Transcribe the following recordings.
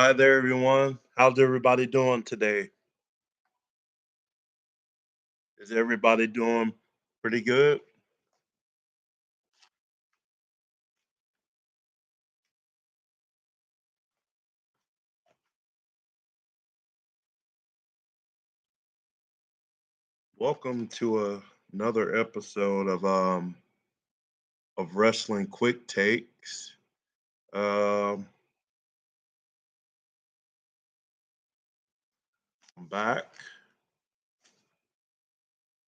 Hi there, everyone. How's everybody doing today? Is everybody doing pretty good? Welcome to another episode of Wrestling Quick Takes. Um, I'm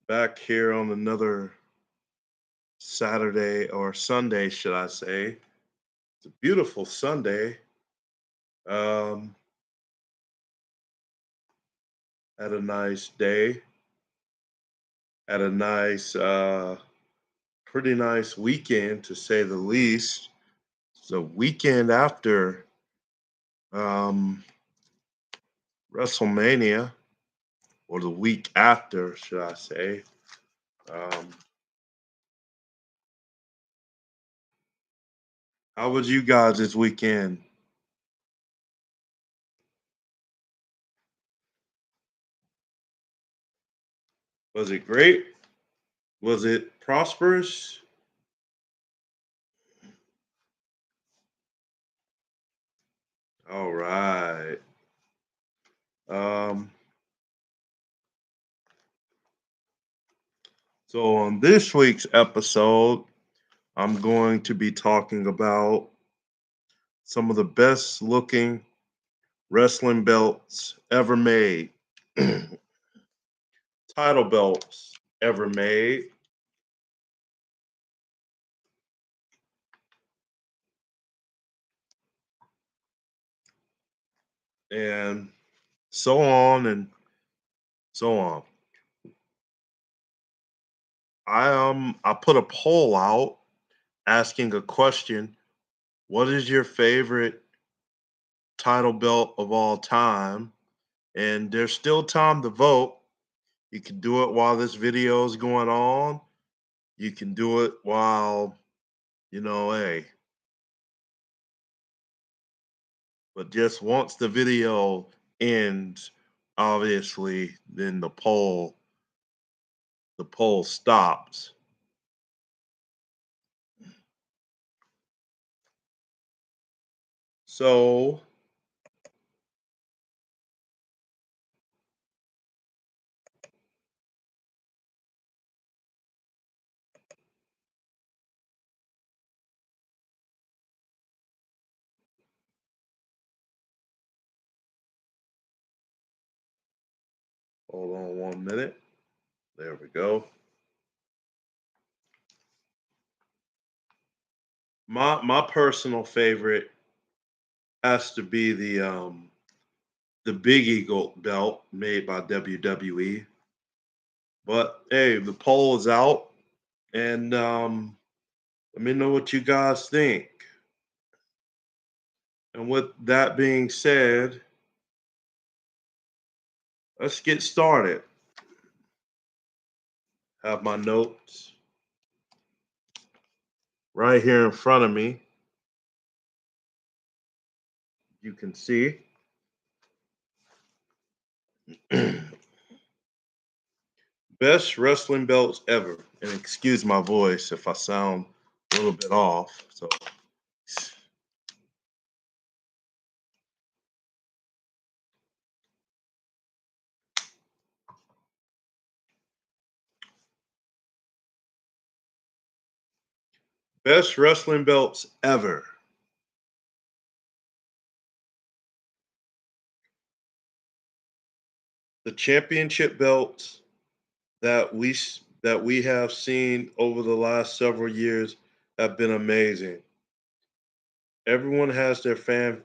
back here on another Saturday or Sunday, should I say? It's a beautiful Sunday. Um, had a nice day. Had a pretty nice weekend to say the least. It's a weekend after um, WrestleMania, or the week after, should I say. Um, how was you guys this weekend? Was it great? Was it prosperous? All right. Um, so on this week's episode, I'm going to be talking about some of the best looking wrestling belts ever made, title belts ever made, and so on and so on. I put a poll out asking a question. What is your favorite title belt of all time? And there's still time to vote. You can do it while this video is going on. You can do it while, hey, but just once the video ends, obviously, then the poll stops. So hold on 1 minute. There we go. My personal favorite has to be the Big Eagle belt made by WWE. But hey, the poll is out, and let me know what you guys think. And with that being said, let's get started. Have my notes right here in front of me. You can see. Best wrestling belts ever. And excuse my voice if I sound a little bit off. So, best wrestling belts ever. The championship belts that we have seen over the last several years have been amazing. Everyone has their fan.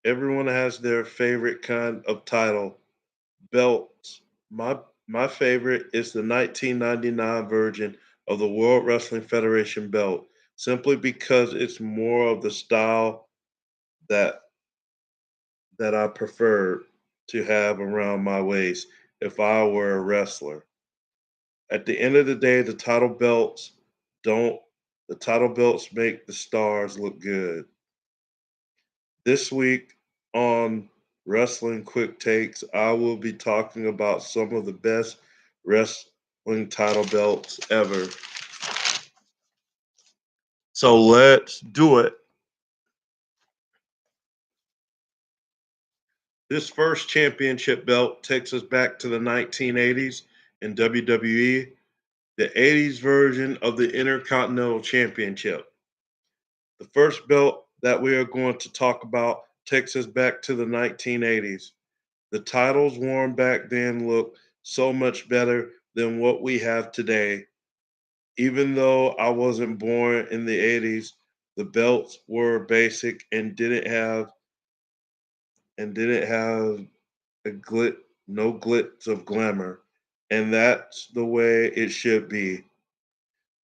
Everyone has their favorite kind of title belts. My favorite is the 1999 version of the World Wrestling Federation belt, simply because it's more of the style that that I prefer to have around my waist if I were a wrestler. At the end of the day, don't the title belts make the stars look good. This week on Wrestling Quick Takes, I will be talking about some of the best wrestling title belts ever. So let's do it. This first championship belt takes us back to the 1980s in WWE, the 80s version of the Intercontinental Championship. The first belt that we are going to talk about takes us back to the 1980s. The titles worn back then looked so much better than what we have today. Even though I wasn't born in the 80s, the belts were basic and didn't have a no glitz of glamour, and that's the way it should be.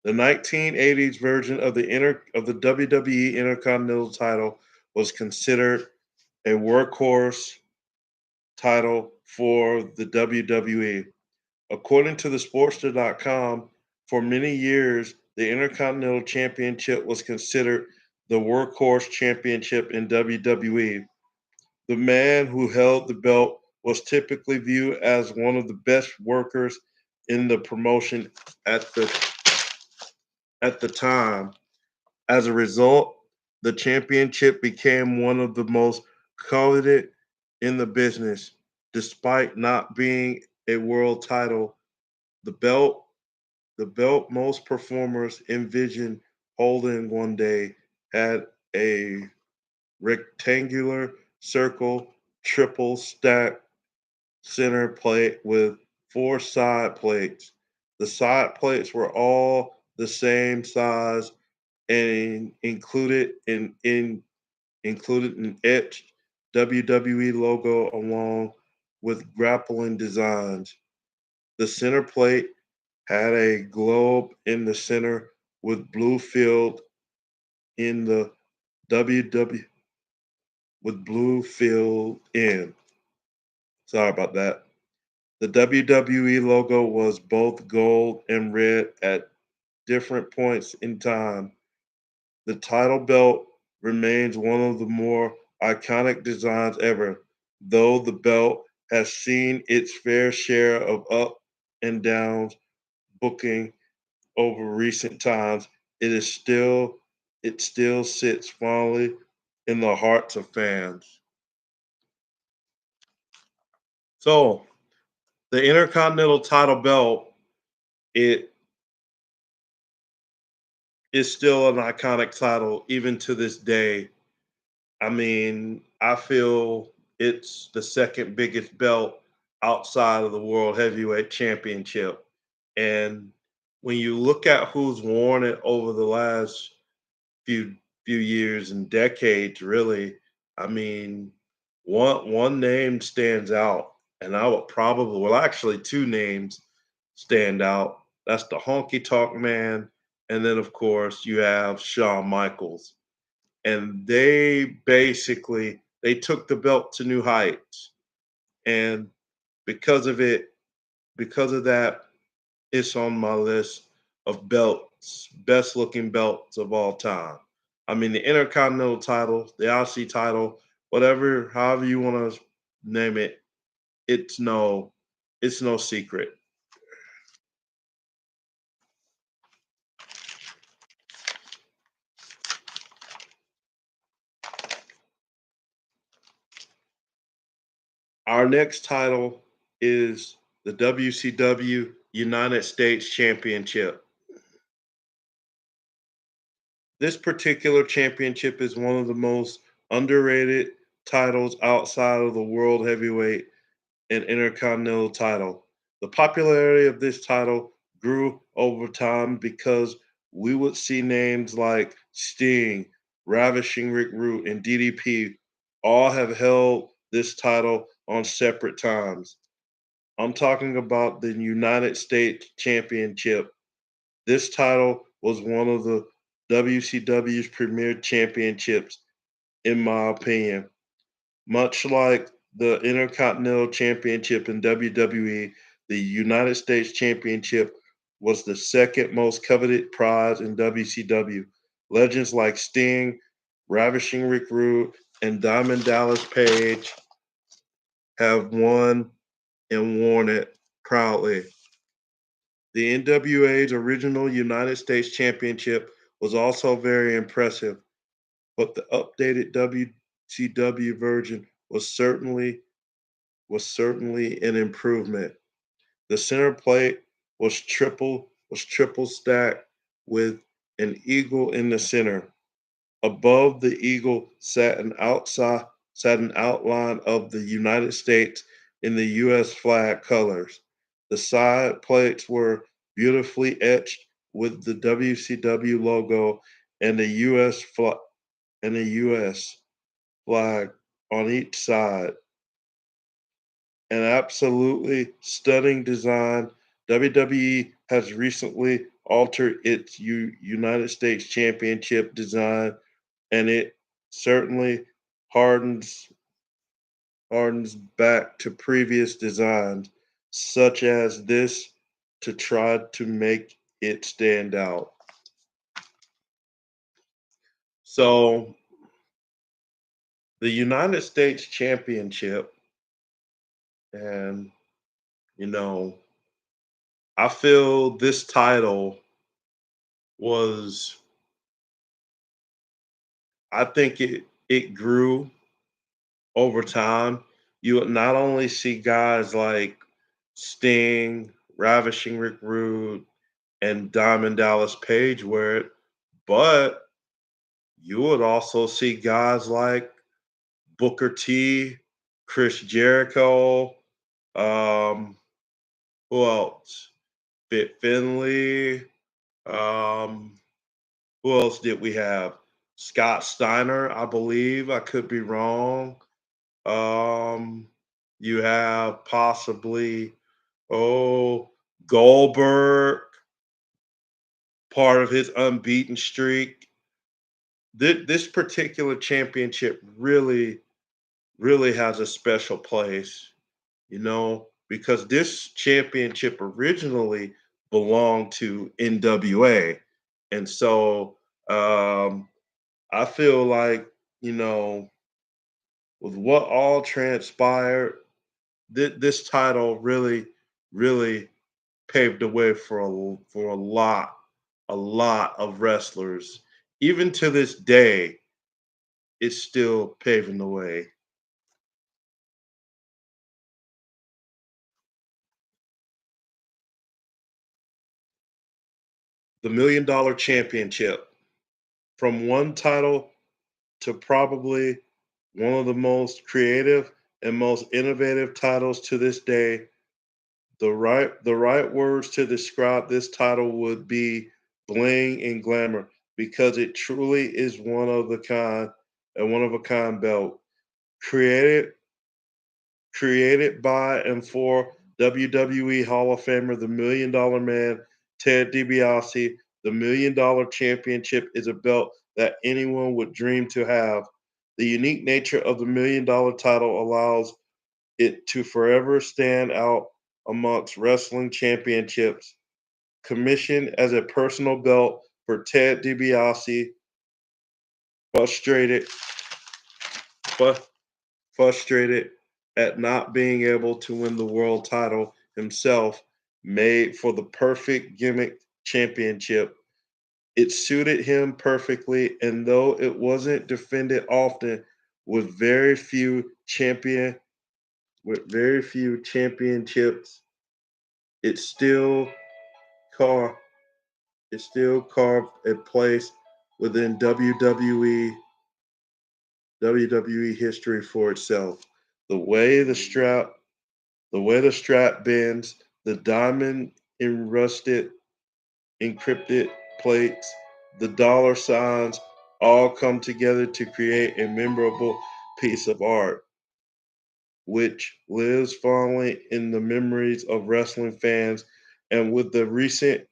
The 1980s version of the WWE Intercontinental title was considered a workhorse title for the WWE. According to the Sportster.com, for many years, the Intercontinental Championship was considered the workhorse championship in WWE. The man who held the belt was typically viewed as one of the best workers in the promotion at the at the time. As a result, the championship became one of the most coveted in the business. Despite not being a world title, the belt the belt most performers envisioned holding one day had a rectangular circle triple stack center plate with four side plates. The side plates were all the same size and included an etched WWE logo along with grappling designs. The center plate had a globe in the center with blue filled in the WW with blue filled in. Sorry about that. The WWE logo was both gold and red at different points in time. The title belt remains one of the more iconic designs ever, though the belt has seen its fair share of up and downs booking over recent times. It still sits firmly in the hearts of fans. So the Intercontinental title belt, it is still an iconic title even to this day. I mean, I feel it's the second biggest belt outside of the World Heavyweight Championship. And when you look at who's worn it over the last few few years and decades, really, I mean, one name stands out, and I would probably well, actually, two names stand out. That's the Honky Tonk Man, and then of course you have Shawn Michaels, and they took the belt to new heights, and because of it, because of that, it's on my list of belts, best looking belts of all time. I mean, the Intercontinental title, the IC title, whatever, however you want to name it, it's no, it's no secret. Our next title is the WCW United States Championship. This particular championship is one of the most underrated titles outside of the World Heavyweight and Intercontinental title. The popularity of this title grew over time because we would see names like Sting, Ravishing Rick Root, and DDP all have held this title on separate times. I'm talking about the United States Championship. This title was one of the WCW's premier championships, in my opinion. Much like the Intercontinental Championship in WWE, the United States Championship was the second most coveted prize in WCW. Legends like Sting, Ravishing Rick Rude, and Diamond Dallas Page have won and worn it proudly. The NWA's original United States Championship was also very impressive, but the updated WCW version was certainly an improvement. The center plate was triple stacked with an eagle in the center. Above the eagle sat an outline of the United States in the US flag colors. The side plates were beautifully etched with the WCW logo and the US flag on each side. An absolutely stunning design. WWE has recently altered its United States Championship design, and it certainly hardens hardens back to previous designs, such as this, to try to make it stand out. So, the United States Championship, and you know, I feel this title was I think it grew over time. You would not only see guys like Sting, Ravishing Rick Rude, and Diamond Dallas Page wear it, but you would also see guys like Booker T, Chris Jericho, um, who else? Fit Finley. Um, who else did we have? Scott Steiner, I believe. I could be wrong. Um, you have possibly, oh, Goldberg, part of his unbeaten streak. This particular championship really has a special place, because this championship originally belonged to NWA. And so I feel like, you know, with what all transpired, this title really paved the way for a lot of wrestlers. Even to this day, it's still paving the way. The $1 million championship, from one title to probably one of the most creative and most innovative titles to this day. The right words to describe this title would be bling and glamour, because it truly is one of a kind belt, created created by and for WWE Hall of Famer, the Million Dollar Man, Ted DiBiase. The $1 million championship is a belt that anyone would dream to have. The unique nature of the $1 million title allows it to forever stand out amongst wrestling championships. Commissioned as a personal belt for Ted DiBiase, frustrated, fu- frustrated at not being able to win the world title himself, made for the perfect gimmick championship. It suited him perfectly, and though it wasn't defended often, with very few champion with very few championships, it still car it still carved a place within WWE history for itself. The way the strap the way the strap bends, the diamond enrusted encrypted plates, the dollar signs all come together to create a memorable piece of art, which lives fondly in the memories of wrestling fans. And with the recent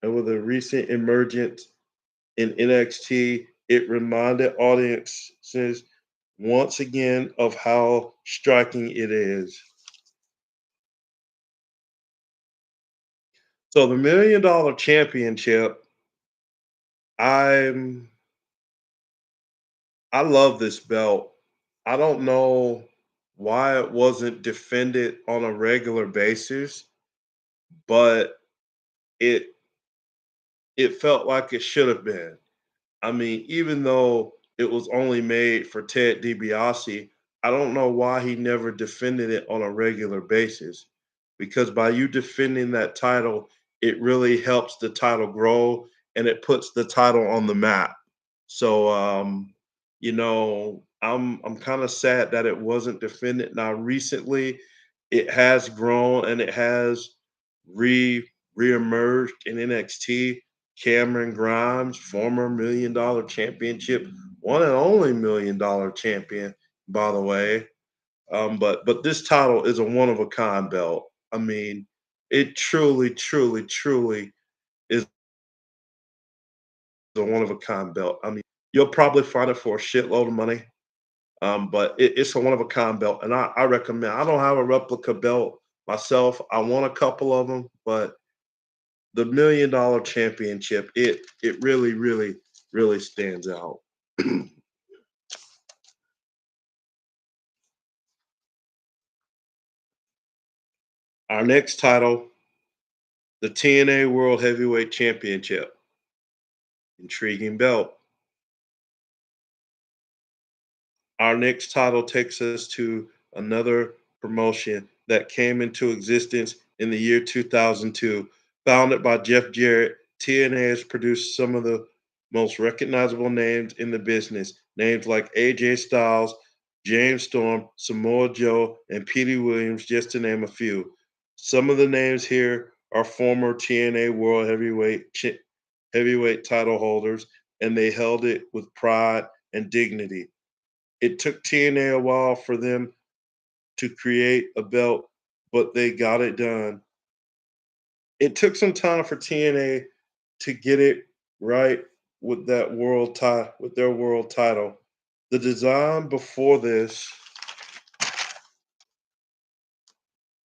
emergence in NXT, it reminded audiences once again of how striking it is. So the $1 million championship, I'm I love this belt. I don't know why it wasn't defended on a regular basis, but it it felt like it should have been. I mean, even though it was only made for Ted DiBiase, I don't know why he never defended it on a regular basis. Because by you defending that title, it really helps the title grow and it puts the title on the map. So, I'm kind of sad that it wasn't defended. Now, recently, it has grown and it has re reemerged in NXT. Cameron Grimes, former $1 million championship, one and only $1 million champion, by the way. But this title is a one of a kind belt. I mean, it truly, truly, truly is a one of a kind belt. I mean, you'll probably find it for a shitload of money. But it's a one of a kind belt, and I recommend. I don't have a replica belt myself. I want a couple of them, but the $1 million championship, it really, really, really stands out. Our next title, the TNA World Heavyweight Championship. Intriguing belt. Our next title takes us to another promotion that came into existence in the year 2002. Founded by Jeff Jarrett, TNA has produced some of the most recognizable names in the business. Names like AJ Styles, James Storm, Samoa Joe, and Petey Williams, just to name a few. Some of the names here are former TNA World Heavyweight title holders, and they held it with pride and dignity. It took TNA a while for them to create a belt, but they got it done. It took some time for TNA to get it right with their world title. The design before this,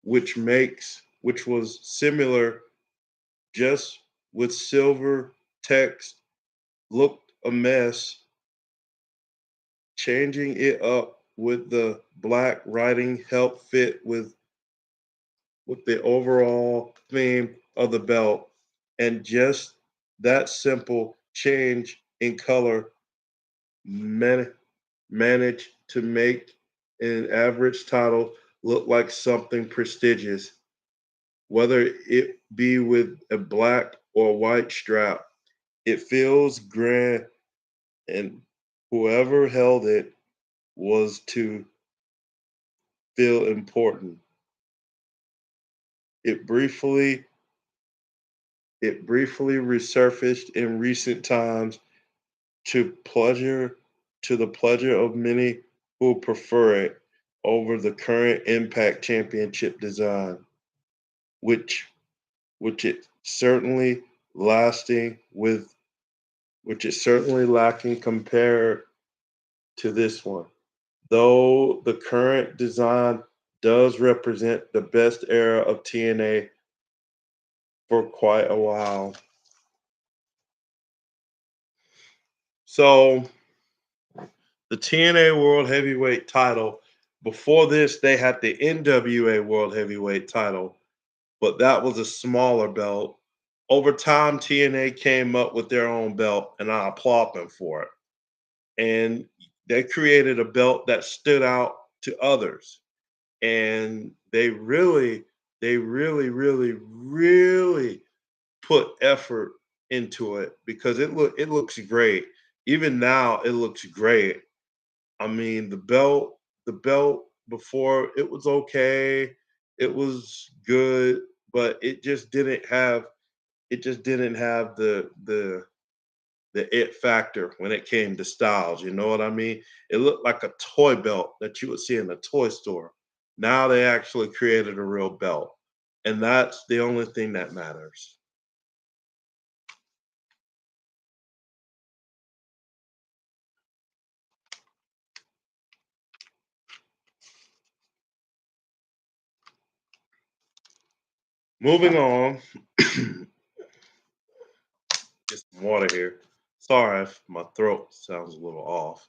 which was similar, just with silver text, looked a mess. Changing it up with the black writing helped fit with the overall theme of the belt. And just that simple change in color man- managed to make an average title look like something prestigious, whether it be with a black or white strap. It feels grand, and whoever held it was to feel important. It briefly it briefly resurfaced in recent times to pleasure to the pleasure of many who prefer it over the current Impact Championship design, which which it certainly lasting with which is certainly lacking compared to this one. Though the current design does represent the best era of TNA for quite a while. So the TNA World Heavyweight title. Before this, they had the NWA World Heavyweight title, but that was a smaller belt. Over time, TNA came up with their own belt, and I applaud them for it. And they created a belt that stood out to others. And they really, really, really put effort into it because it looks great. Even now, it looks great. I mean, the belt before it was okay, it was good, but it just didn't have the it factor when it came to styles, you know what I mean? It looked like a toy belt that you would see in a toy store. Now they actually created a real belt, and that's the only thing that matters. Moving on, get some water here. Sorry if my throat sounds a little off.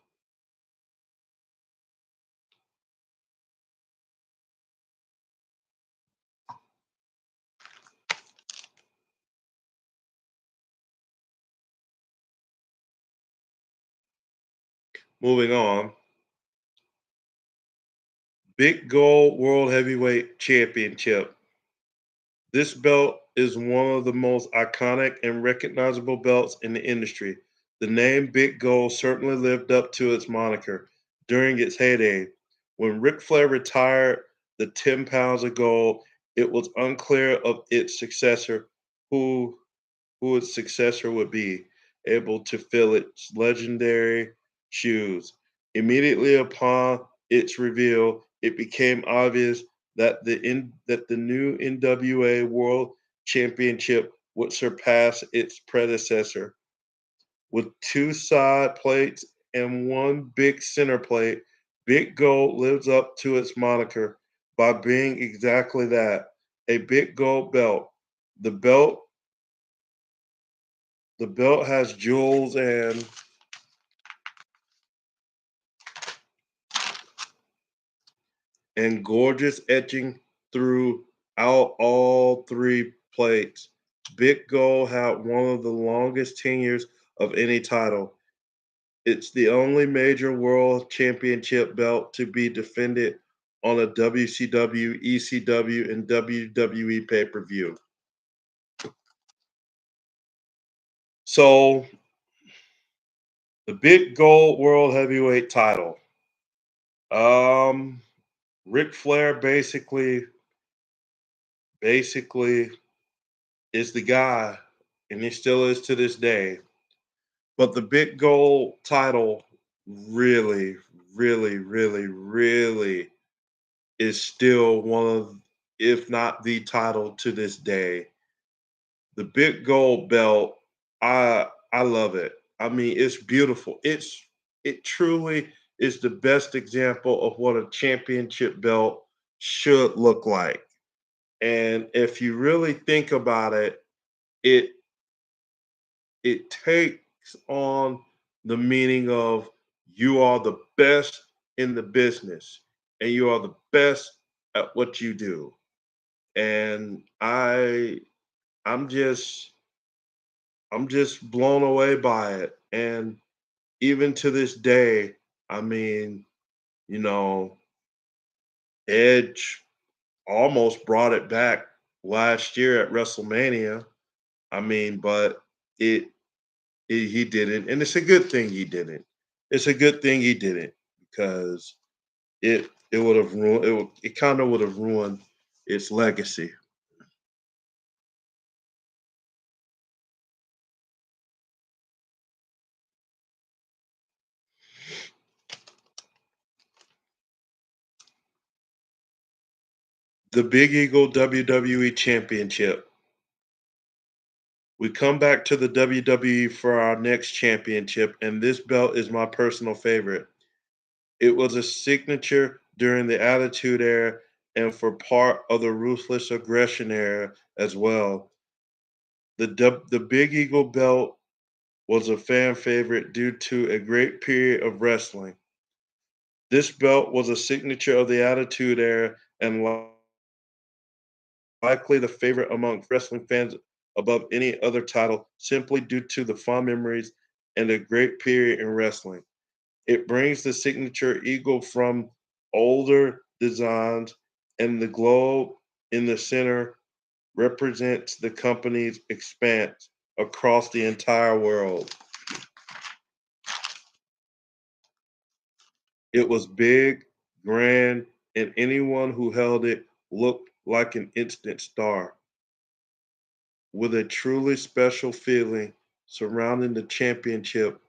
Moving on, Big Gold World Heavyweight Championship. This belt is one of the most iconic and recognizable belts in the industry. The name Big Gold certainly lived up to its moniker during its heyday. When Ric Flair retired the 10 pounds of gold, it was unclear of its successor who its successor would be able to fill its legendary shoes. Immediately upon its reveal, it became obvious that the new NWA World Championship would surpass its predecessor. With two side plates and one big center plate, Big Gold lives up to its moniker by being exactly that, a big gold belt. The belt the belt has jewels and gorgeous etching throughout all three plates. Big Gold had one of the longest tenures of any title. It's the only major world championship belt to be defended on a WCW, ECW, and WWE pay per view. So, the Big Gold World Heavyweight title. Um, Ric Flair basically is the guy, and he still is to this day. But the big gold title really, really is still one of, if not the title to this day. The big gold belt, I love it. I mean, it's beautiful. It truly is the best example of what a championship belt should look like. And if you really think about it, it it takes on the meaning of you are the best in the business and you are the best at what you do. And I'm just I'm just blown away by it. And even to this day, I mean, you know, Edge almost brought it back last year at WrestleMania. I mean, but it he didn't, and it's a good thing he didn't. It's a good thing he didn't because it would have ruined it kind of would have ruined its legacy. The Big Eagle WWE Championship. We come back to the WWE for our next championship, and this belt is my personal favorite. It was a signature during the Attitude Era and for part of the Ruthless Aggression Era as well. The Big Eagle belt was a fan favorite due to a great period of wrestling. This belt was a signature of the Attitude Era and likely the favorite among wrestling fans above any other title simply due to the fond memories and a great period in wrestling. It brings the signature eagle from older designs, and the globe in the center represents the company's expanse across the entire world. It was big, grand, and anyone who held it looked like an instant star. With a truly special feeling surrounding the championship,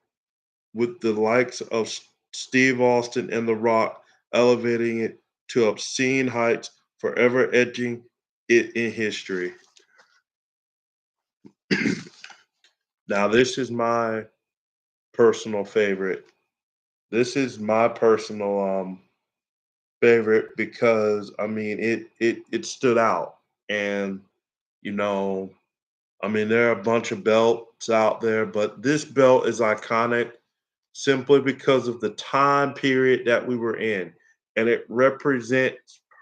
with the likes of Steve Austin and The Rock elevating it to obscene heights, forever edging it in history. Now, this is my personal favorite. This is my personal favorite because I mean it stood out. And you know, I mean there are a bunch of belts out there, but this belt is iconic simply because of the time period that we were in. And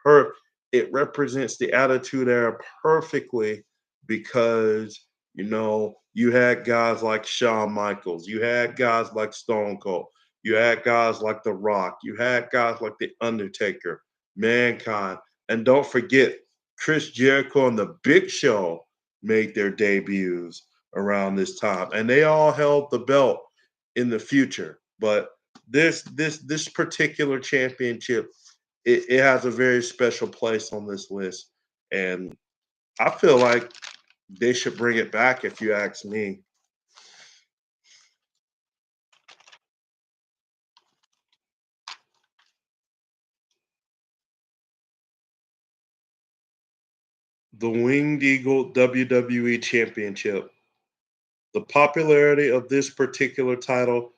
per it represents the attitude era perfectly because you had guys like Shawn Michaels, you had guys like Stone Cold, You had guys like The Rock. You had guys like The Undertaker, Mankind, and don't forget Chris Jericho and The Big Show made their debuts around this time, and they all held the belt in the future. But this particular championship, it has a very special place on this list, and I feel like they should bring it back. If you ask me, the Winged Eagle WWE Championship. The popularity of this particular title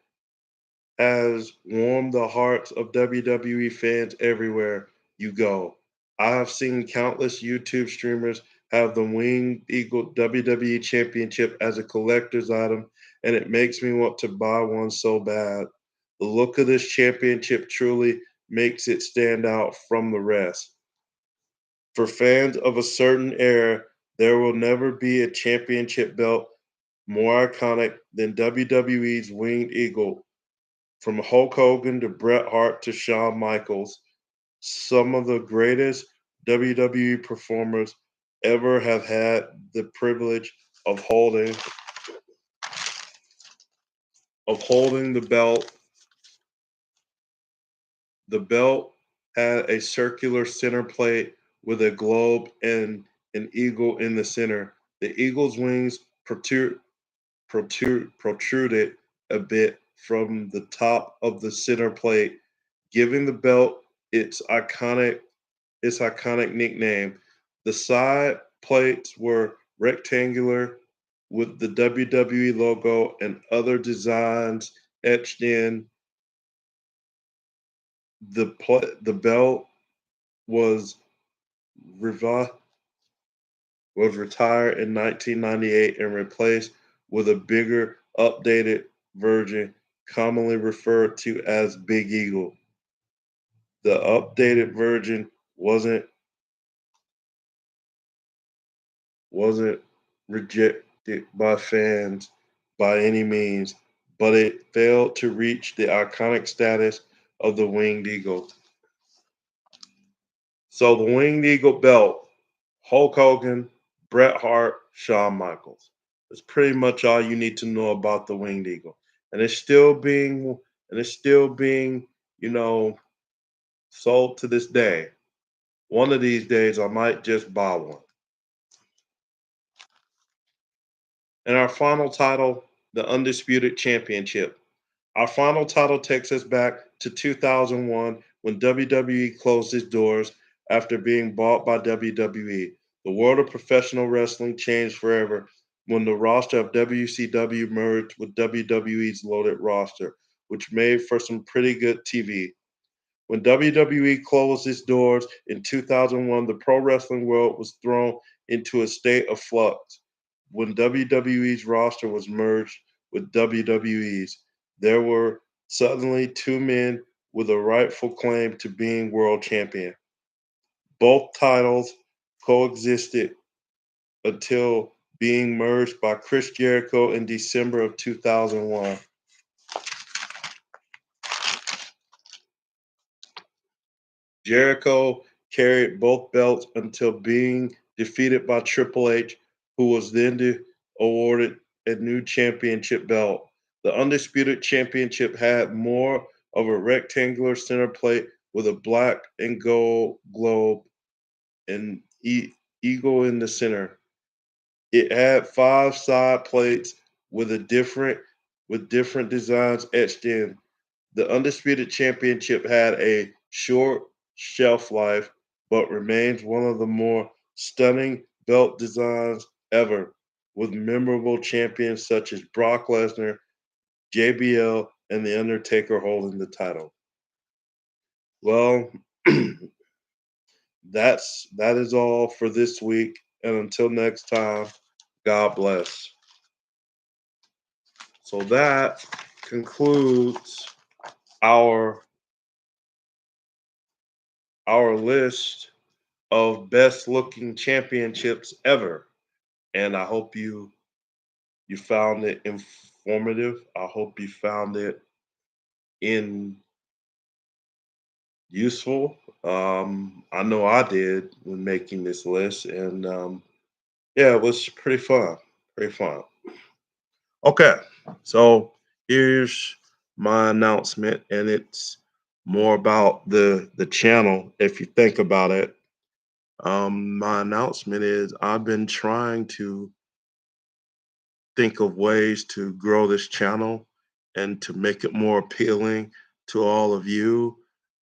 has warmed the hearts of WWE fans everywhere you go. I have seen countless YouTube streamers have the Winged Eagle WWE Championship as a collector's item, and it makes me want to buy one so bad. The look of this championship truly makes it stand out from the rest. For fans of a certain era, there will never be a championship belt more iconic than WWE's Winged Eagle. From Hulk Hogan to Bret Hart to Shawn Michaels, some of the greatest WWE performers ever have had the privilege of holding the belt. The belt had a circular center plate with a globe and an eagle in the center. The eagle's wings protruded a bit from the top of the center plate, giving the belt its iconic nickname. The side plates were rectangular with the WWE logo and other designs etched in. The belt was revi- was retired in 1998 and replaced with a bigger, updated version, commonly referred to as Big Eagle. The updated version wasn't rejected by fans by any means, but it failed to reach the iconic status of the Winged Eagle. So the Winged Eagle belt, Hulk Hogan, Bret Hart, Shawn Michaels. That's pretty much all you need to know about the Winged Eagle. And it's still being, you know, sold to this day. One of these days I might just buy one. And our final title, the Undisputed Championship. Our final title takes us back to 2001 when WWE closed its doors after being bought by WWE. The world of professional wrestling changed forever when the roster of WCW merged with WWE's loaded roster, which made for some pretty good TV. When WWE closed its doors in 2001, the pro wrestling world was thrown into a state of flux. When WWE's roster was merged with WWE's, there were suddenly two men with a rightful claim to being world champion. Both titles coexisted until being merged by Chris Jericho in December of 2001. Jericho carried both belts until being defeated by Triple H, who was then awarded a new championship belt. The Undisputed Championship had more of a rectangular center plate with a black and gold globe and eagle in the center. It had five side plates with different designs etched in. The Undisputed Championship had a short shelf life, but remains one of the more stunning belt designs ever, with memorable champions such as Brock Lesnar, JBL, and The Undertaker holding the title. Well, that is all for this week, and until next time, God bless. So that concludes our our list of best looking championships ever. And I hope you found it informative. I hope you found it in useful. I know I did when making this list, and yeah, it was pretty fun. Pretty fun. Okay, so here's my announcement, and it's more about the channel. If you think about it, my announcement is I've been trying to think of ways to grow this channel and to make it more appealing to all of you.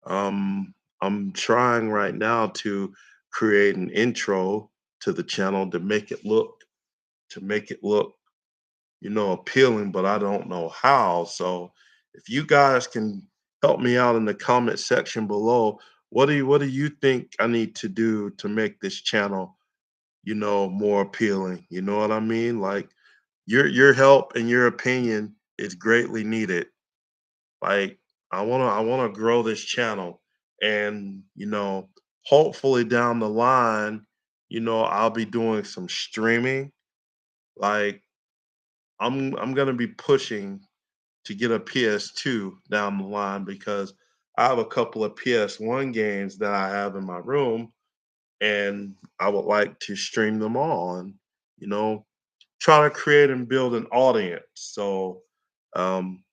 Um, I'm trying right now to create an intro to the channel to make it look appealing, but I don't know how. So if you guys can help me out in the comment section below, what do you think I need to do to make this channel, more appealing? You know what I mean? Like your help and your opinion is greatly needed. Like I wanna grow this channel and hopefully down the line, I'll be doing some streaming. Like I'm gonna be pushing to get a PS2 down the line because I have a couple of PS1 games that I have in my room and I would like to stream them all and you know try to create and build an audience. So um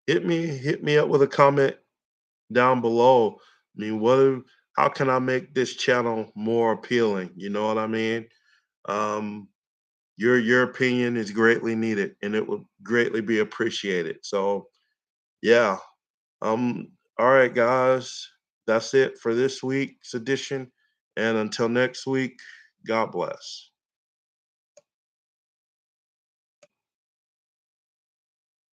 hit me up with a comment down below. I mean, how can I make this channel more appealing? You know what I mean? Um your opinion is greatly needed and it would greatly be appreciated. So yeah. All right, guys. That's it for this week's edition. And until next week, God bless.